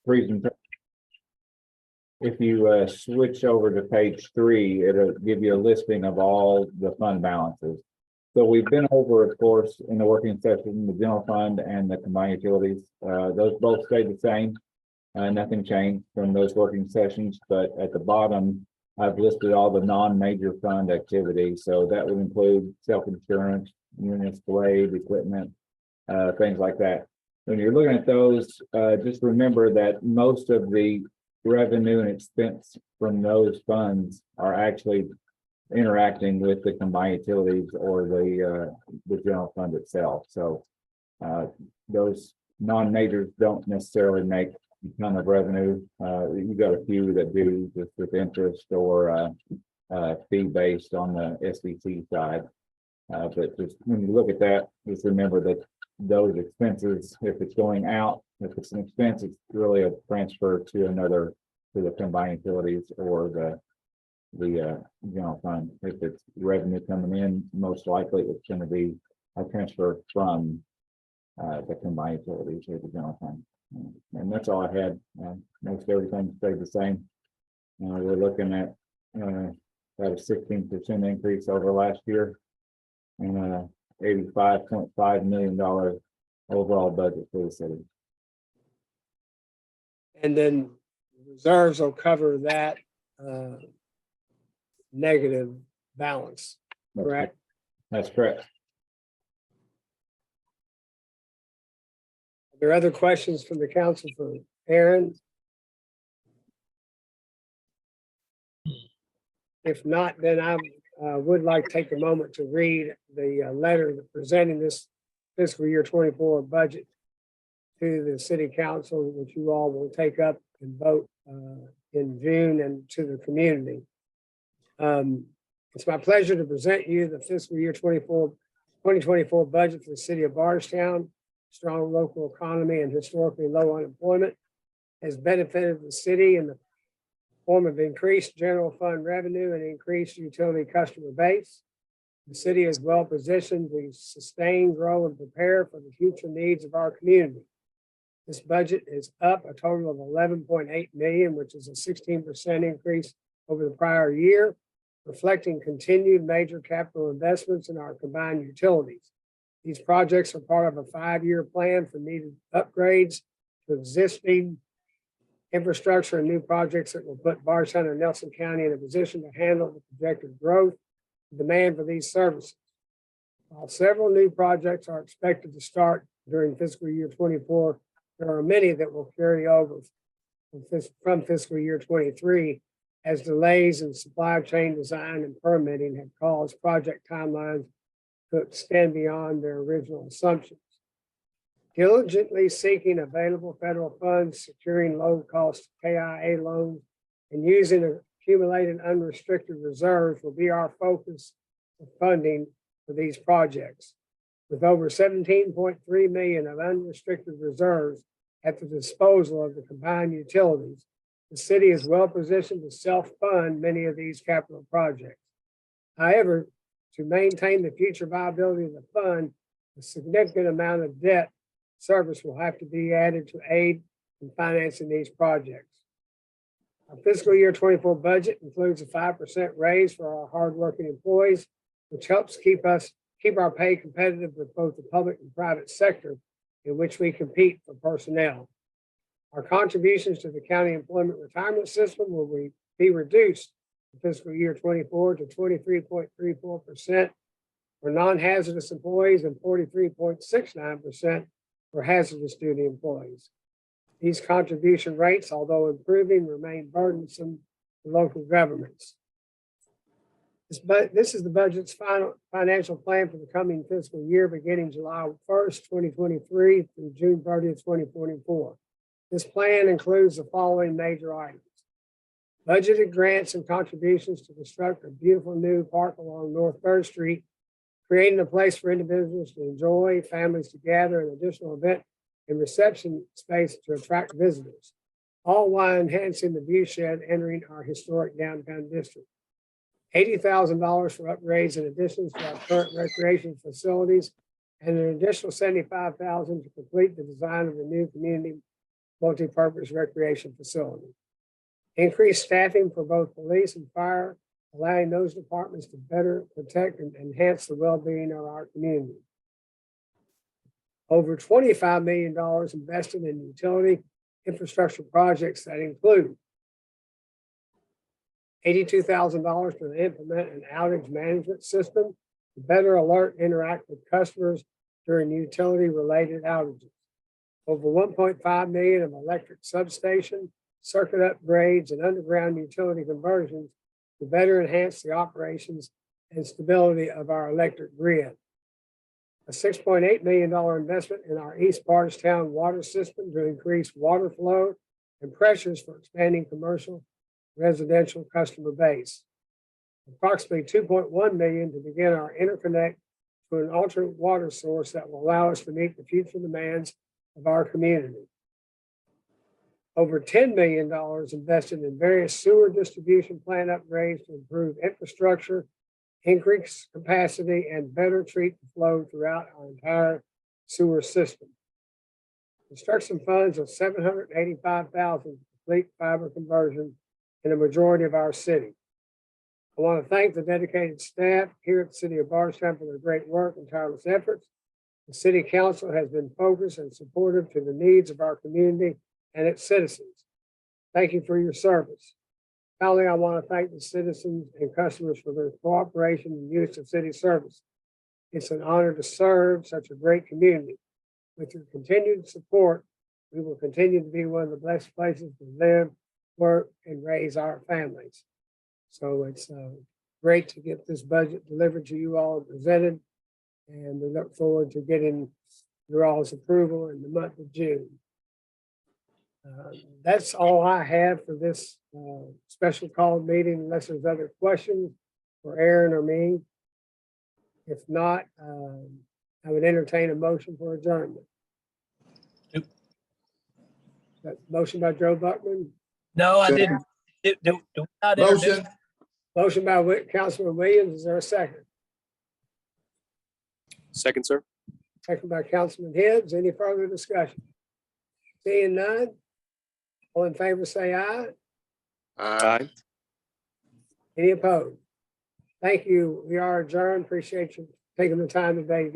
presentation. If you switch over to page 3, it'll give you a listing of all the fund balances. So we've been over, of course, in the working session, the general fund and the combined utilities. Those both stayed the same. Nothing changed from those working sessions, but at the bottom, I've listed all the non-major fund activities. So that would include self-insurance, municipal aid, equipment, things like that. When you're looking at those, just remember that most of the revenue and expense from those funds are actually interacting with the combined utilities or the general fund itself. So those non-majors don't necessarily make a ton of revenue. You got a few that do, just with interest or fee based on the SBC side. But just when you look at that, just remember that those expenses, if it's going out, if it's an expense, it's really a transfer to another, to the combined utilities or the general fund. If it's revenue coming in, most likely it's going to be a transfer from the combined utilities or the general fund. And that's all I had. Most everything stayed the same. We're looking at about a 16% increase over last year and $85.5 million overall budget for the city. And then reserves will cover that negative balance, correct? That's correct. Are there other questions from the council for Aaron? If not, then I would like to take a moment to read the letter presenting this fiscal year 24 budget to the city council, which you all will take up and vote in June, and to the community. It's my pleasure to present you the fiscal year 2024 budget for the city of Bardstown. Strong local economy and historically low unemployment has benefited the city in the form of increased general fund revenue and increased utility customer base. The city is well positioned to sustain, grow, and prepare for the future needs of our community. This budget is up a total of $11.8 million, which is a 16% increase over the prior year, reflecting continued major capital investments in our combined utilities. These projects are part of a 5-year plan for needed upgrades to existing infrastructure and new projects that will put Bardstown and Nelson County in a position to handle the projected growth and demand for these services. While several new projects are expected to start during fiscal year 24, there are many that will carry over from fiscal year 23, as delays in supply chain design and permitting have caused project timelines to extend beyond their original assumptions. Diligently seeking available federal funds, securing low-cost KIA loans, and using accumulated unrestricted reserves will be our focus of funding for these projects. With over $17.3 million of unrestricted reserves at the disposal of the combined utilities, the city is well positioned to self-fund many of these capital projects. However, to maintain the future viability of the fund, a significant amount of debt service will have to be added to aid in financing these projects. Our fiscal year 24 budget includes a 5% raise for our hardworking employees, which helps keep our pay competitive with both the public and private sector in which we compete for personnel. Our contributions to the county employment retirement system will be reduced in fiscal year 24 to 23.34% for non-hazardous employees and 43.69% for hazardous duty employees. These contribution rates, although improving, remain burdensome to local governments. This is the budget's final financial plan for the coming fiscal year, beginning July 1st, 2023 through June 30th, 2024. This plan includes the following major items: budgeted grants and contributions to construct a beautiful new park along North 3rd Street, creating a place for individuals to enjoy, families to gather, an additional event and reception space to attract visitors, all while enhancing the view shed entering our historic downtown district. $80,000 for upgrades and additions to our current recreation facilities, and an additional $75,000 to complete the design of the new community multipurpose recreation facility. Increased staffing for both police and fire, allowing those departments to better protect and enhance the well-being of our community. Over $25 million invested in utility infrastructure projects that include $82,000 to implement an outage management system to better alert and interact with customers during utility-related outages. Over $1.5 million of electric substation, circuit upgrades, and underground utility conversions to better enhance the operations and stability of our electric grid. A $6.8 million investment in our East Bardstown water system to increase water flow and pressures for expanding commercial residential customer base. Approximately $2.1 million to begin our interconnect to an alternate water source that will allow us to meet the future demands of our community. Over $10 million invested in various sewer distribution plant upgrades to improve infrastructure, increase capacity, and better treat the flow throughout our entire sewer system. Construction funds of $785,000 to complete fiber conversion in a majority of our city. I want to thank the dedicated staff here at the City of Bardstown for their great work and tireless efforts. The City Council has been focused and supportive to the needs of our community and its citizens. Thank you for your service. Finally, I want to thank the citizens and customers for their cooperation and use of city service. It's an honor to serve such a great community. With your continued support, we will continue to be one of the best places to live, work, and raise our families. So it's great to get this budget delivered to you all and presented. And we look forward to getting your all's approval in the month of June. That's all I have for this special call meeting, unless there's other questions for Aaron or me. If not, I would entertain a motion for adjournment. That motion by Joe Buckman. No, I didn't. Do we not introduce- Motion. Motion by Councilman Williams. Is there a second? Second, sir. Second by Councilman Hibbs. Any further discussion? Seeing none. All in favor, say aye. Aye. Any opposed? Thank you. We are adjourned. Appreciate you taking the time today to get